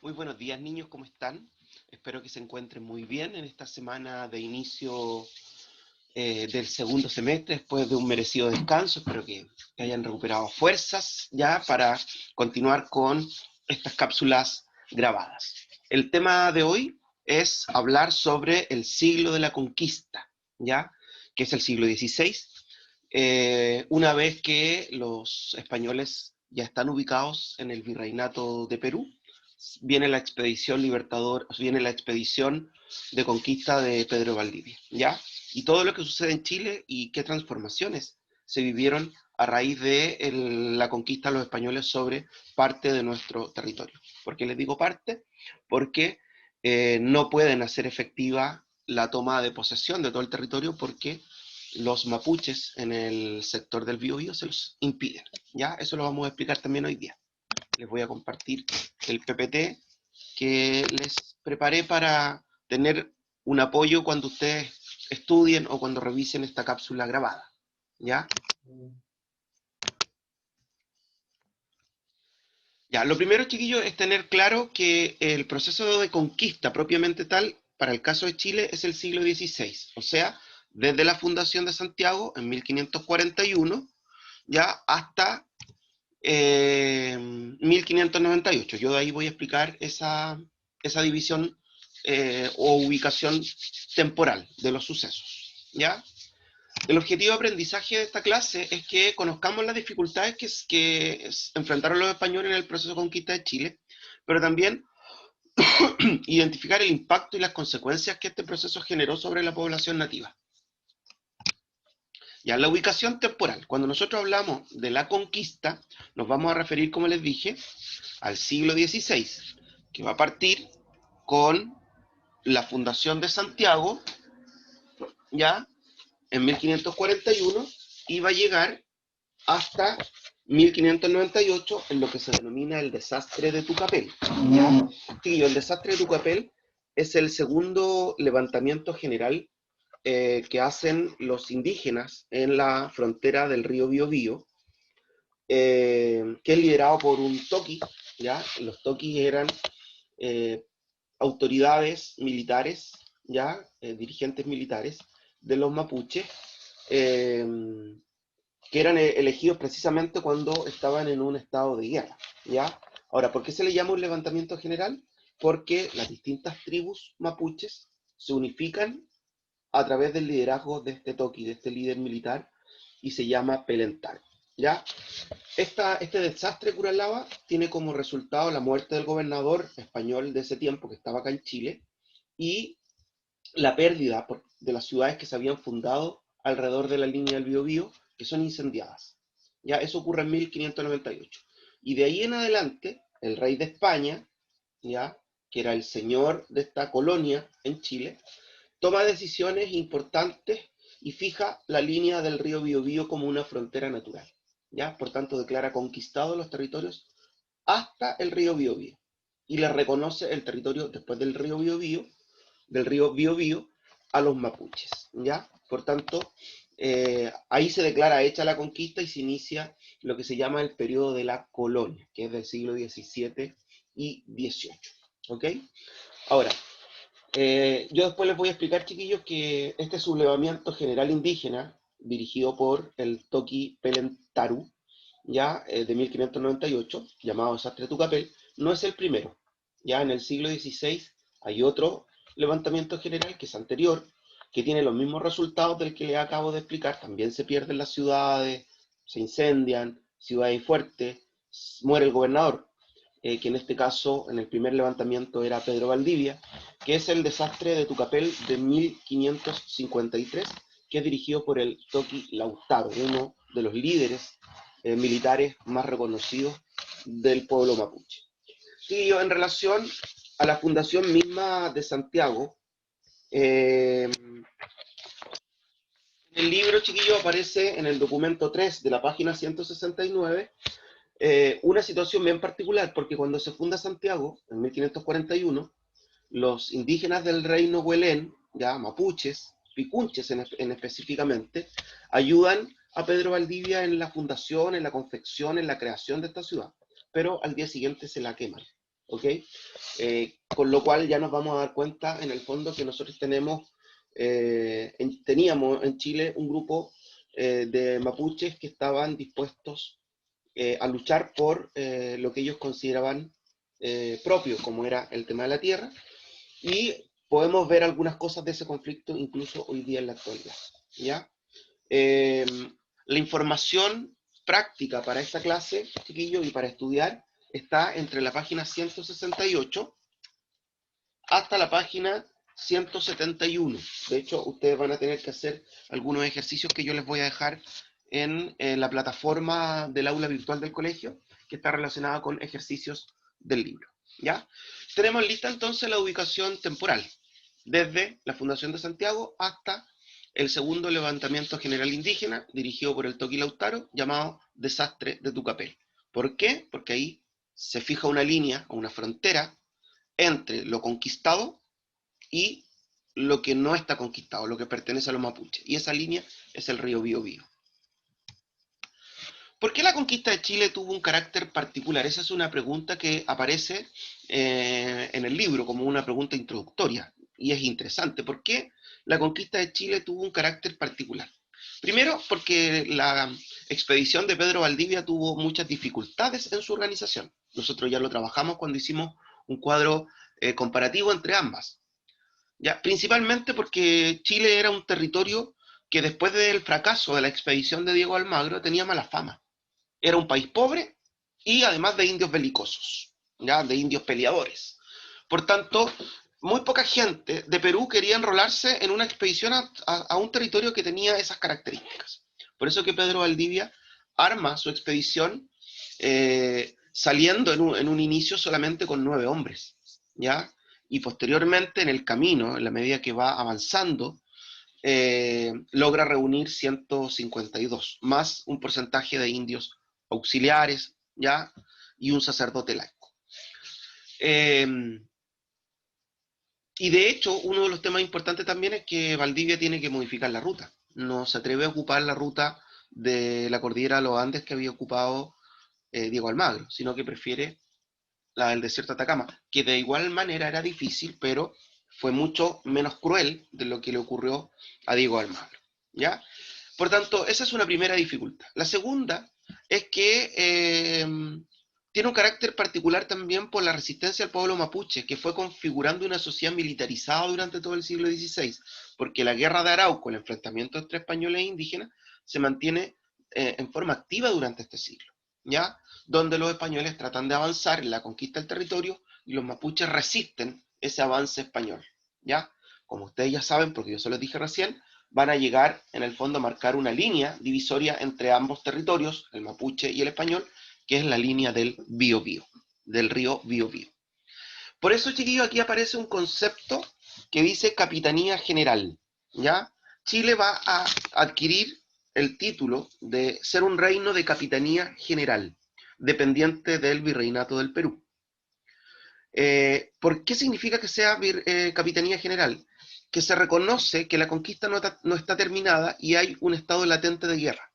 Muy buenos días, niños, ¿cómo están? Espero que se encuentren muy bien en esta semana de inicio del segundo semestre, después de un merecido descanso. Espero que hayan recuperado fuerzas ya para continuar con estas cápsulas grabadas. El tema de hoy es hablar sobre el siglo de la conquista, ¿ya? Que es el siglo XVI. Una vez que los españoles ya están ubicados en el virreinato de Perú, viene la expedición libertador, viene la expedición de conquista de Pedro Valdivia, ¿ya? Y todo lo que sucede en Chile y qué transformaciones se vivieron a raíz de la conquista de los españoles sobre parte de nuestro territorio. ¿Por qué les digo parte? Porque no pueden hacer efectiva la toma de posesión de todo el territorio porque los mapuches en el sector del Biobío se los impiden, ¿ya? Eso lo vamos a explicar también hoy día. Les voy a compartir el PPT que les preparé para tener un apoyo cuando ustedes estudien o cuando revisen esta cápsula grabada, ¿ya? Ya, lo primero, chiquillos, es tener claro que el proceso de conquista propiamente tal, para el caso de Chile, es el siglo XVI, o sea, desde la fundación de Santiago en 1541, ya hasta 1598. Yo de ahí voy a explicar esa división o ubicación temporal de los sucesos, ¿ya? El objetivo de aprendizaje de esta clase es que conozcamos las dificultades que enfrentaron los españoles en el proceso de conquista de Chile, pero también identificar el impacto y las consecuencias que este proceso generó sobre la población nativa. Ya, la ubicación temporal. Cuando nosotros hablamos de la conquista, nos vamos a referir, como les dije, al siglo XVI, que va a partir con la fundación de Santiago, ya, en 1541, y va a llegar hasta 1598 en lo que se denomina el desastre de Tucapel. ¿Ya? Sí, el desastre de Tucapel es el segundo levantamiento general que hacen los indígenas en la frontera del río Biobío, que es liderado por un toqui, ¿ya? Los toquis eran eh, autoridades militares, ¿ya? Dirigentes militares de los mapuches, eh, que eran elegidos precisamente cuando estaban en un estado de guerra, ¿ya? Ahora, ¿por qué se le llama un levantamiento general? Porque las distintas tribus mapuches se unifican a través del liderazgo de este toqui, de este líder militar, y se llama Pelentaro, ¿ya? Este desastre Curalaba tiene como resultado la muerte del gobernador español de ese tiempo, que estaba acá en Chile, y la pérdida de las ciudades que se habían fundado alrededor de la línea del Biobío, que son incendiadas. Ya eso ocurre en 1598. Y de ahí en adelante, el rey de España, ya, que era el señor de esta colonia en Chile, toma decisiones importantes y fija la línea del río Biobío como una frontera natural. ¿Ya? Por tanto, declara conquistados los territorios hasta el río Biobío y le reconoce el territorio después del río Biobío a los mapuches. ¿Ya? Por tanto, ahí se declara hecha la conquista y se inicia lo que se llama el periodo de la colonia, que es del siglo XVII y XVIII. ¿Ok? Ahora, yo después les voy a explicar, chiquillos, que este sublevamiento general indígena, dirigido por el Toqui Pelentaru, ya de 1598, llamado Desastre Tucapel, no es el primero. Ya en el siglo XVI hay otro levantamiento general que es anterior, que tiene los mismos resultados del que les acabo de explicar. También se pierden las ciudades, se incendian, ciudades fuertes, muere el gobernador, que en este caso, en el primer levantamiento era Pedro Valdivia, que es el desastre de Tucapel de 1553, que es dirigido por el Toqui Lautaro, uno de los líderes militares más reconocidos del pueblo mapuche. Y yo, en relación a la fundación misma de Santiago, en el libro, chiquillo, aparece en el documento 3 de la página 169 una situación bien particular, porque cuando se funda Santiago, en 1541, los indígenas del reino Huelén, ya mapuches, picunches en específicamente, ayudan a Pedro Valdivia en la fundación, en la confección, en la creación de esta ciudad, pero al día siguiente se la queman. ¿ok? Con lo cual ya nos vamos a dar cuenta, en el fondo, que nosotros teníamos en Chile un grupo de mapuches que estaban dispuestos a luchar por lo que ellos consideraban propio, como era el tema de la tierra, y podemos ver algunas cosas de ese conflicto incluso hoy día en la actualidad, ¿ya? Eh, la información práctica para esta clase, chiquillos, y para estudiar, está entre la página 168 hasta la página 171. De hecho, ustedes van a tener que hacer algunos ejercicios que yo les voy a dejar en la plataforma del aula virtual del colegio, que está relacionada con ejercicios del libro. ¿Ya? Tenemos lista entonces la ubicación temporal, desde la Fundación de Santiago hasta el segundo levantamiento general indígena, dirigido por el Toqui Lautaro, llamado Desastre de Tucapel. ¿Por qué? Porque ahí se fija una línea o una frontera entre lo conquistado y lo que no está conquistado, lo que pertenece a los mapuches. Y esa línea es el río Biobío. ¿Por qué la conquista de Chile tuvo un carácter particular? Esa es una pregunta que aparece en el libro como una pregunta introductoria. Y es interesante. ¿Por qué la conquista de Chile tuvo un carácter particular? Primero, porque la expedición de Pedro Valdivia tuvo muchas dificultades en su organización. Nosotros ya lo trabajamos cuando hicimos un cuadro comparativo entre ambas. ¿Ya? Principalmente porque Chile era un territorio que después del fracaso de la expedición de Diego Almagro tenía mala fama. Era un país pobre y además de indios belicosos, ¿ya? De indios peleadores. Por tanto, muy poca gente de Perú quería enrolarse en una expedición a un territorio que tenía esas características. Por eso que Pedro Valdivia arma su expedición saliendo en un inicio solamente con 9 hombres, ¿ya? Y posteriormente en el camino, en la medida que va avanzando, logra reunir 152, más un porcentaje de indios auxiliares, ¿ya? Y un sacerdote laico. Y de hecho, uno de los temas importantes también es que Valdivia tiene que modificar la ruta. No se atreve a ocupar la ruta de la cordillera de los Andes que había ocupado Diego Almagro, sino que prefiere la del desierto de Atacama, que de igual manera era difícil, pero fue mucho menos cruel de lo que le ocurrió a Diego Almagro, ¿ya? Por tanto, esa es una primera dificultad. La segunda es que tiene un carácter particular también por la resistencia al pueblo mapuche, que fue configurando una sociedad militarizada durante todo el siglo XVI, porque la guerra de Arauco, el enfrentamiento entre españoles e indígenas, se mantiene en forma activa durante este siglo, ¿ya? Donde los españoles tratan de avanzar en la conquista del territorio y los mapuches resisten ese avance español, ¿ya? Como ustedes ya saben, porque yo se los dije recién, van a llegar en el fondo a marcar una línea divisoria entre ambos territorios, el mapuche y el español, que es la línea del Biobío, del río Biobío. Por eso, chiquillos, aquí aparece un concepto que dice Capitanía General, ¿ya? Chile va a adquirir el título de ser un reino de Capitanía General, dependiente del Virreinato del Perú. ¿Por qué significa que sea Capitanía General? Que se reconoce que la conquista no está terminada y hay un estado latente de guerra.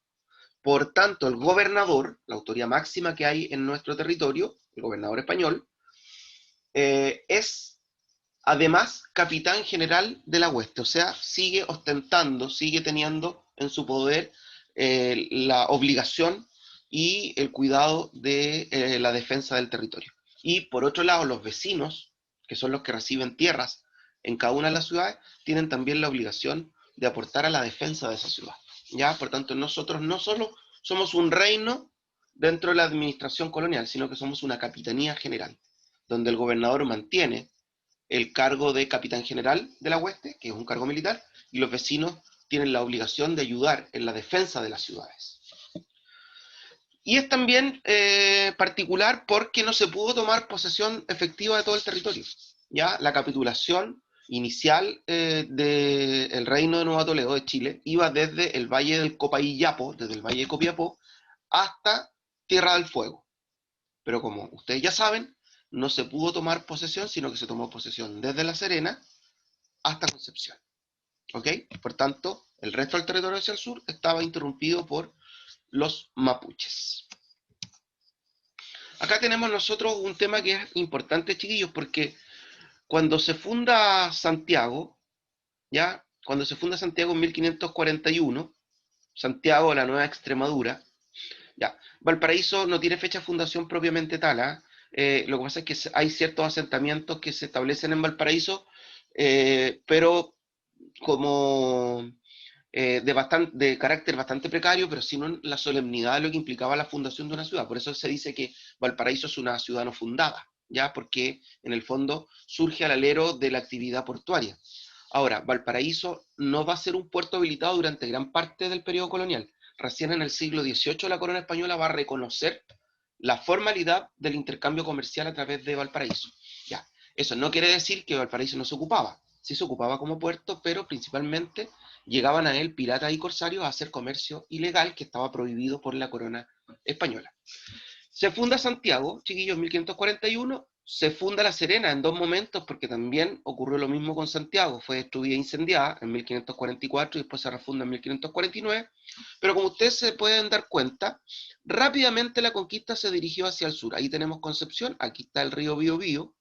Por tanto, el gobernador, la autoridad máxima que hay en nuestro territorio, el gobernador español, es además capitán general de la hueste, o sea, sigue ostentando, sigue teniendo en su poder la obligación y el cuidado de la defensa del territorio. Y por otro lado, los vecinos, que son los que reciben tierras en cada una de las ciudades, tienen también la obligación de aportar a la defensa de esa ciudad. ¿Ya? Por tanto, nosotros no solo somos un reino dentro de la administración colonial, sino que somos una capitanía general, donde el gobernador mantiene el cargo de capitán general de la hueste, que es un cargo militar, y los vecinos tienen la obligación de ayudar en la defensa de las ciudades. Y es también particular porque no se pudo tomar posesión efectiva de todo el territorio. ¿Ya? La capitulación inicial del reino de Nueva Toledo de Chile iba desde el valle del Copayapo, desde el valle de Copiapó, hasta Tierra del Fuego. Pero como ustedes ya saben, no se pudo tomar posesión, sino que se tomó posesión desde La Serena hasta Concepción. ¿Ok? Por tanto, el resto del territorio hacia el sur estaba interrumpido por los mapuches. Acá tenemos nosotros un tema que es importante, chiquillos, porque cuando se funda Santiago, ¿ya? Cuando se funda Santiago en 1541, Santiago, la Nueva Extremadura, ya. Valparaíso no tiene fecha de fundación propiamente tal, ¿ah? Lo que pasa es que hay ciertos asentamientos que se establecen en Valparaíso, pero como de carácter bastante precario, pero sin la solemnidad de lo que implicaba la fundación de una ciudad. Por eso se dice que Valparaíso es una ciudad no fundada, ¿ya? Porque en el fondo surge al alero de la actividad portuaria. Ahora, Valparaíso no va a ser un puerto habilitado durante gran parte del periodo colonial. Recién en el siglo XVIII la corona española va a reconocer la formalidad del intercambio comercial a través de Valparaíso. Ya, eso no quiere decir que Valparaíso no se ocupaba. Sí se ocupaba como puerto, pero principalmente llegaban a él piratas y corsarios a hacer comercio ilegal que estaba prohibido por la corona española. Se funda Santiago, chiquillos, en 1541, se funda La Serena en dos momentos, porque también ocurrió lo mismo con Santiago, fue destruida e incendiada en 1544 y después se refunda en 1549, pero como ustedes se pueden dar cuenta, rápidamente la conquista se dirigió hacia el sur. Ahí tenemos Concepción, aquí está el río Biobío,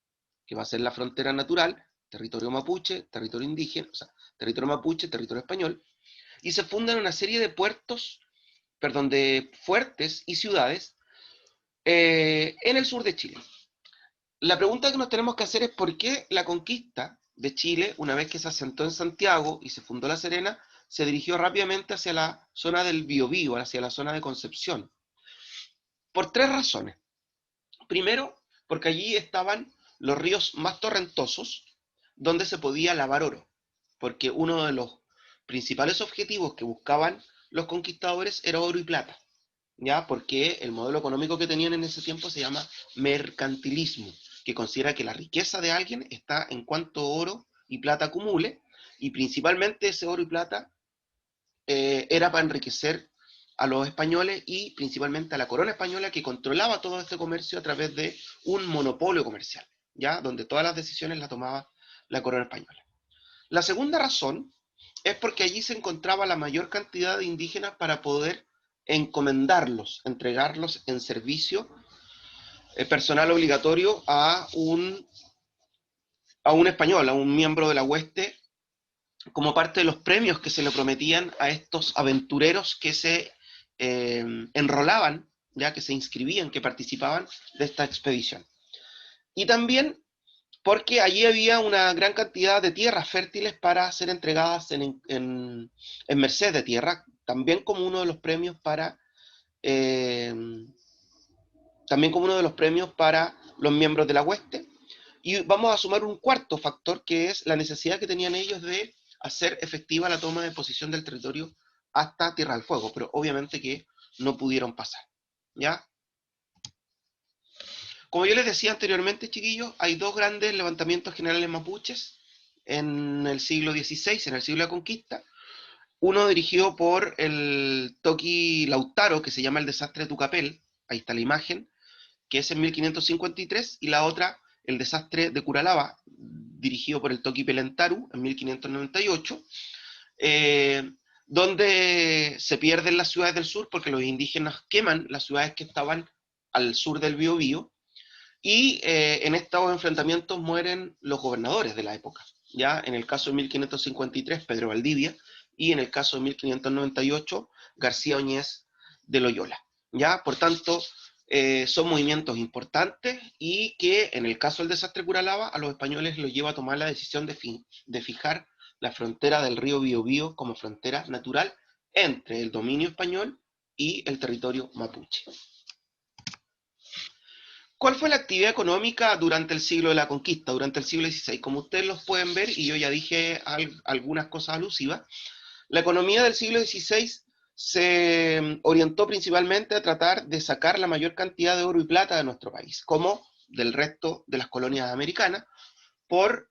que va a ser la frontera natural, territorio mapuche, territorio indígena, o sea, territorio mapuche, territorio español, y se fundan una serie de puertos, perdón, de fuertes y ciudades en el sur de Chile. La pregunta que nos tenemos que hacer es por qué la conquista de Chile, una vez que se asentó en Santiago y se fundó La Serena, se dirigió rápidamente hacia la zona del Biobío, hacia la zona de Concepción. Por tres razones. Primero, porque allí estaban los ríos más torrentosos donde se podía lavar oro, porque uno de los principales objetivos que buscaban los conquistadores era oro y plata. ¿Ya? Porque el modelo económico que tenían en ese tiempo se llama mercantilismo, que considera que la riqueza de alguien está en cuanto oro y plata acumule, y principalmente ese oro y plata era para enriquecer a los españoles y principalmente a la corona española que controlaba todo este comercio a través de un monopolio comercial, ¿ya? Donde todas las decisiones las tomaba la corona española. La segunda razón es porque allí se encontraba la mayor cantidad de indígenas para poder encomendarlos, entregarlos en servicio personal obligatorio a un español, a un miembro de la hueste, como parte de los premios que se le prometían a estos aventureros que se enrolaban, ya que se inscribían, que participaban de esta expedición. Y también porque allí había una gran cantidad de tierras fértiles para ser entregadas en merced de tierra, también como uno de los premios para eh, también como uno de los premios para los miembros de la hueste. Y vamos a sumar un cuarto factor, que es la necesidad que tenían ellos de hacer efectiva la toma de posición del territorio hasta Tierra del Fuego, pero obviamente que no pudieron pasar. ¿Ya? Como yo les decía anteriormente, chiquillos, hay dos grandes levantamientos generales mapuches en el siglo XVI, en el siglo de la conquista. Uno dirigido por el Toqui Lautaro, que se llama el desastre de Tucapel, ahí está la imagen, que es en 1553, y la otra, el desastre de Curalaba, dirigido por el Toqui Pelentaru en 1598, eh, donde se pierden las ciudades del sur porque los indígenas queman las ciudades que estaban al sur del Biobío, y en estos enfrentamientos mueren los gobernadores de la época. Ya en el caso de 1553, Pedro Valdivia, y en el caso de 1598, García Oñez de Loyola. ¿Ya? Por tanto, son movimientos importantes y que en el caso del desastre Curalaba a los españoles los lleva a tomar la decisión de fijar la frontera del río Biobío como frontera natural entre el dominio español y el territorio mapuche. ¿Cuál fue la actividad económica durante el siglo de la conquista, durante el siglo XVI? Como ustedes los pueden ver, y yo ya dije algunas cosas alusivas, la economía del siglo XVI se orientó principalmente a tratar de sacar la mayor cantidad de oro y plata de nuestro país, como del resto de las colonias americanas, por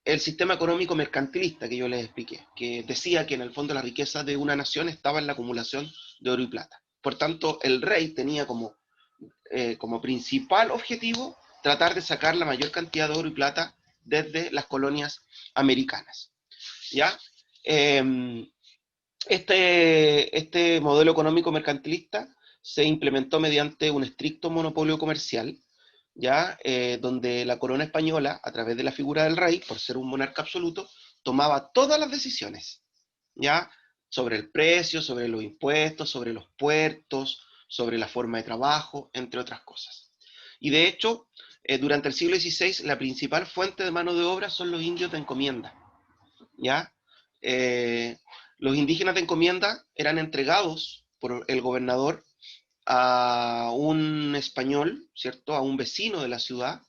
el sistema económico mercantilista que yo les expliqué, que decía que en el fondo la riqueza de una nación estaba en la acumulación de oro y plata. Por tanto, el rey tenía como principal objetivo tratar de sacar la mayor cantidad de oro y plata desde las colonias americanas. ¿Ya? Este modelo económico mercantilista se implementó mediante un estricto monopolio comercial, ¿ya? Donde la corona española, a través de la figura del rey, por ser un monarca absoluto, tomaba todas las decisiones, ¿ya? Sobre el precio, sobre los impuestos, sobre los puertos, sobre la forma de trabajo, entre otras cosas. Y de hecho, durante el siglo XVI, la principal fuente de mano de obra son los indios de encomienda, ¿ya? Eh, los indígenas de encomienda eran entregados por el gobernador a un español, ¿cierto? A un vecino de la ciudad,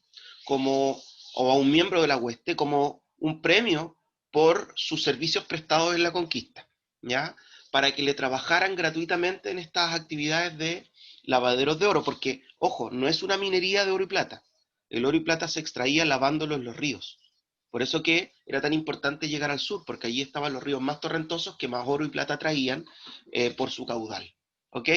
como, o a un miembro de la hueste, como un premio por sus servicios prestados en la conquista, ¿ya? Para que le trabajaran gratuitamente en estas actividades de lavaderos de oro, porque, ojo, no es una minería de oro y plata. El oro y plata se extraía lavándolo en los ríos. Por eso que era tan importante llegar al sur, porque allí estaban los ríos más torrentosos que más oro y plata traían por su caudal. ¿Ok?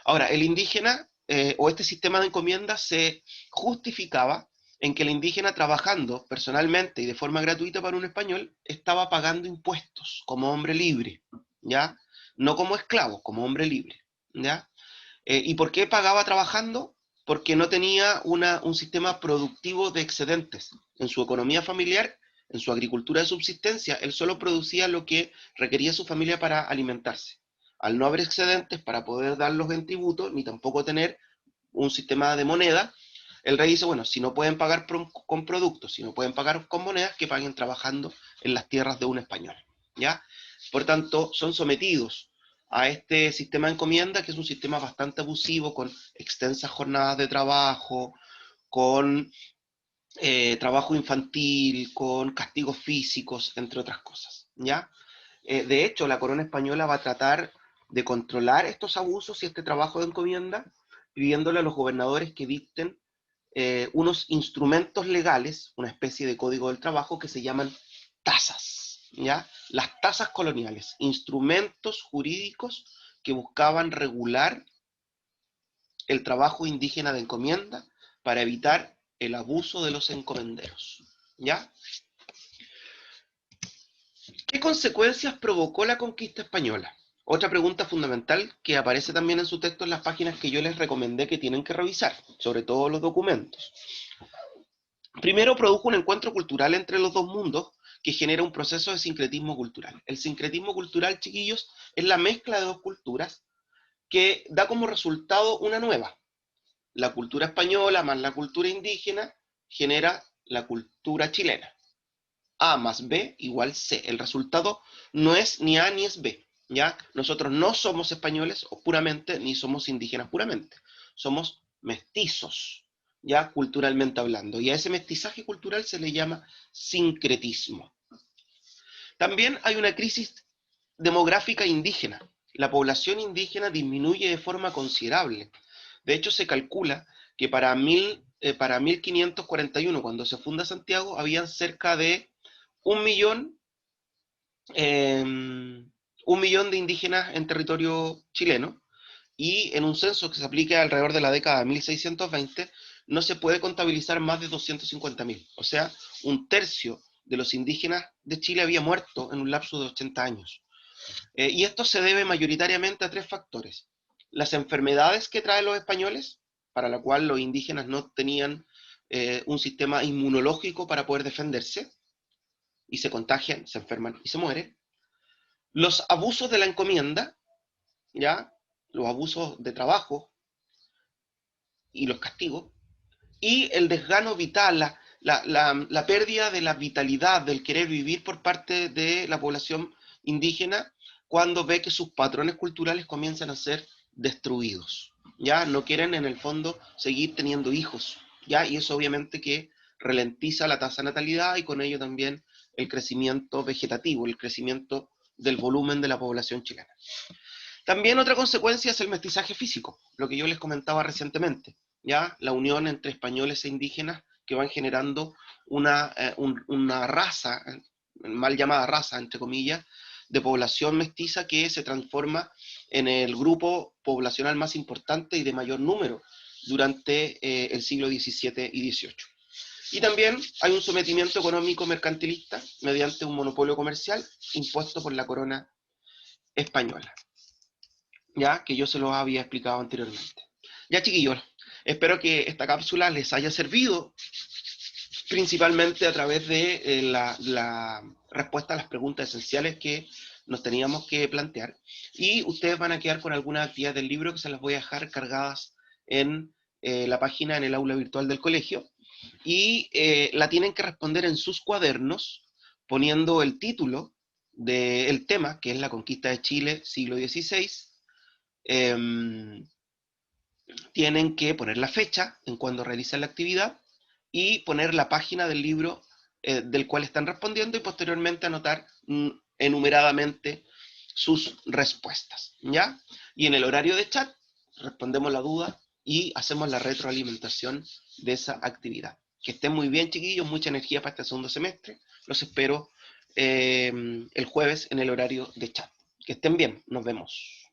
Ahora, el indígena o este sistema de encomienda se justificaba en que el indígena trabajando personalmente y de forma gratuita para un español estaba pagando impuestos como hombre libre, ¿ya? No como esclavo, como hombre libre, ¿ya? ¿Y por qué pagaba trabajando? Porque no tenía un sistema productivo de excedentes. En su economía familiar, en su agricultura de subsistencia, él solo producía lo que requería su familia para alimentarse. Al no haber excedentes para poder darlos en tributo, ni tampoco tener un sistema de moneda, el rey dice, bueno, si no pueden pagar con productos, si no pueden pagar con monedas, que paguen trabajando en las tierras de un español, ¿ya? Por tanto, son sometidos a este sistema de encomienda, que es un sistema bastante abusivo, con extensas jornadas de trabajo, con trabajo infantil, con castigos físicos, entre otras cosas, ¿ya? De hecho, la corona española va a tratar de controlar estos abusos y este trabajo de encomienda, pidiéndole a los gobernadores que dicten unos instrumentos legales, una especie de código del trabajo que se llaman tasas, ¿ya? Las tasas coloniales, instrumentos jurídicos que buscaban regular el trabajo indígena de encomienda para evitar el abuso de los encomenderos, ¿ya? ¿Qué consecuencias provocó la conquista española? Otra pregunta fundamental que aparece también en su texto en las páginas que yo les recomendé que tienen que revisar, sobre todo los documentos. Primero, produjo un encuentro cultural entre los dos mundos que genera un proceso de sincretismo cultural. El sincretismo cultural, chiquillos, es la mezcla de dos culturas que da como resultado una nueva. La cultura española más la cultura indígena genera la cultura chilena. A más B igual C. El resultado no es ni A ni es B, ¿ya? Nosotros no somos españoles o puramente, ni somos indígenas puramente. Somos mestizos, ya culturalmente hablando. Y a ese mestizaje cultural se le llama sincretismo. También hay una crisis demográfica indígena. La población indígena disminuye de forma considerable. De hecho, se calcula que para 1541, cuando se funda Santiago, habían cerca de 1 millón, eh, 1 millón de indígenas en territorio chileno, y en un censo que se aplique alrededor de la década de 1620, no se puede contabilizar más de 250.000. O sea, un tercio de los indígenas de Chile había muerto en un lapso de 80 años. Y esto se debe mayoritariamente a tres factores. Las enfermedades que traen los españoles, para la cual los indígenas no tenían un sistema inmunológico para poder defenderse, y se contagian, se enferman y se mueren. Los abusos de la encomienda, ¿ya? Los abusos de trabajo y los castigos, y el desgano vital, la pérdida de la vitalidad, del querer vivir por parte de la población indígena cuando ve que sus patrones culturales comienzan a ser destruidos. Ya no quieren en el fondo seguir teniendo hijos, ya, y eso obviamente que ralentiza la tasa de natalidad y con ello también el crecimiento vegetativo, el crecimiento del volumen de la población chilena. También otra consecuencia es el mestizaje físico, lo que yo les comentaba recientemente, ¿ya? La unión entre españoles e indígenas que van generando una raza, mal llamada raza, entre comillas, de población mestiza que se transforma en el grupo poblacional más importante y de mayor número durante el siglo XVII y XVIII. Y también hay un sometimiento económico mercantilista mediante un monopolio comercial impuesto por la corona española. ya que yo se los había explicado anteriormente. Ya, chiquillos, espero que esta cápsula les haya servido principalmente a través de la respuesta a las preguntas esenciales que nos teníamos que plantear. Y ustedes van a quedar con algunas actividades del libro que se las voy a dejar cargadas en la página, en el aula virtual del colegio. Y la tienen que responder en sus cuadernos poniendo el título del tema, que es la conquista de Chile, siglo XVI. Tienen que poner la fecha en cuando realizan la actividad y poner la página del libro del cual están respondiendo y posteriormente anotar enumeradamente sus respuestas, ¿ya? Y en el horario de chat respondemos la duda y hacemos la retroalimentación de esa actividad. Que estén muy bien, chiquillos, mucha energía para este segundo semestre. Los espero el jueves en el horario de chat. Que estén bien, nos vemos.